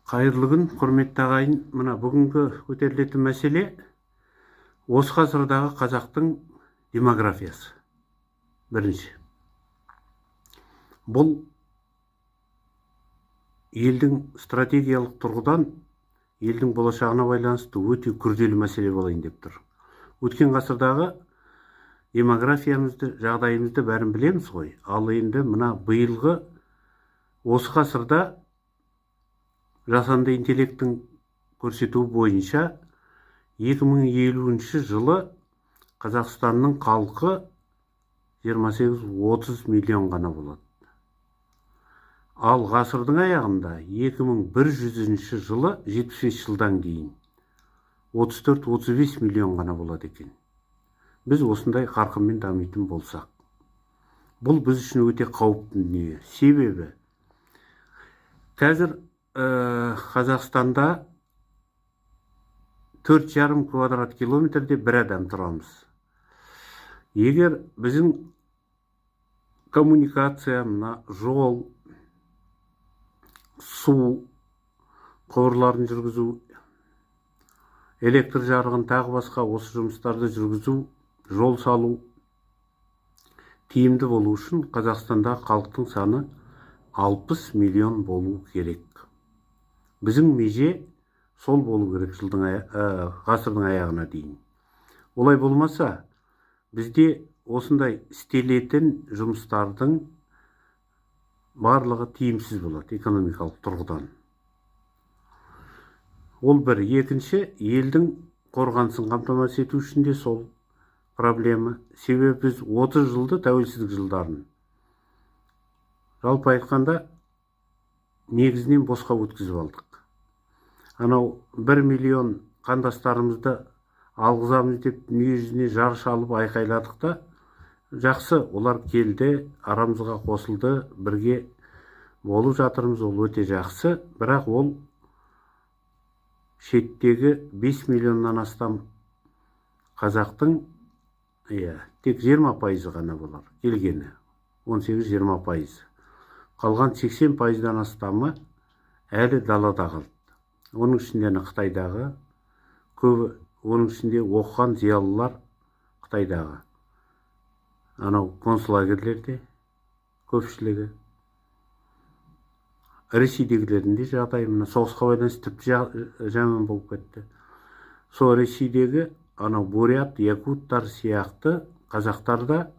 Қайырлы күн, құрметті ағайын. Мына бүгінгі көтерілетін мәселе осы ғасырдағы қазақтың демографиясы. Бірінші. Бұл елдің стратегиялық тұрғыдан елдің болашағына байланысты өте күрделі мәселе болайын деп тұр. Өткен ғасырдағы демографиямызды, жағдайымызды бәрін білеміз ғой. Ал енді мына биылғы осы ғасырда жасанды интеллекттің көрсетуі бойынша 2050 жылы Қазақстанның халқы 28-30 миллион ғана болады. Ал ғасырдың аяғында 2100 жылы 75 жылдан кейін 34-35 миллион ғана болады екен. Біз осындай қарқынмен дамитын болсақ, бұл біз үшін өте қауіпті дүние. Себебі қазір Қазақстанда 4,5 квадрат километрде бір адам тұрамыз. Егер біздің коммуникация, жол, су құбырларын жүргізу, электр жарығын тағы басқа осы жұмыстарды жүргізу, жол салу тиімді болу үшін Қазақстанда халықтың саны 60 миллион болу керек. Біздің меже сол болу керек ғасырдың аяғына дейін. Олай болмаса, бізде осындай істелетін жұмыстардың барлығы тиімсіз болады экономикалық тұрғыдан. Ол бір. Екінші, елдің қорғанысын қамтамасыз ету үшін де сол проблема. Себебі біз 30 жылды тәуелсіздік жылдарын жалпы айтқанда негізінен босқа өткізіп алдық. Анау 1 миллион қандастарымызды алғызамыз деп дүние жүзіне жарыш алып айқайладық та, жақсы, олар келді, арамызға қосылды, бірге болып жатырмыз, ол өте жақсы. Бірақ ол шеттегі 5 миллионнан астам қазақтың тек 20% ғана болар келгені, 18-20%. Қалған 80%-дан астамы әлі далада қалды. Оның ішінде Қытайдағы, көбі, оның ішінде оқыған зиялылар Қытайдағы. Анау концлагерлерде көпшілігі. Ресейдегілердің де жағдайы мына соғысқа байланысты тіпті жаман болып кетті. Сол Ресейдегі анау бурят, якуттар сияқты қазақтарда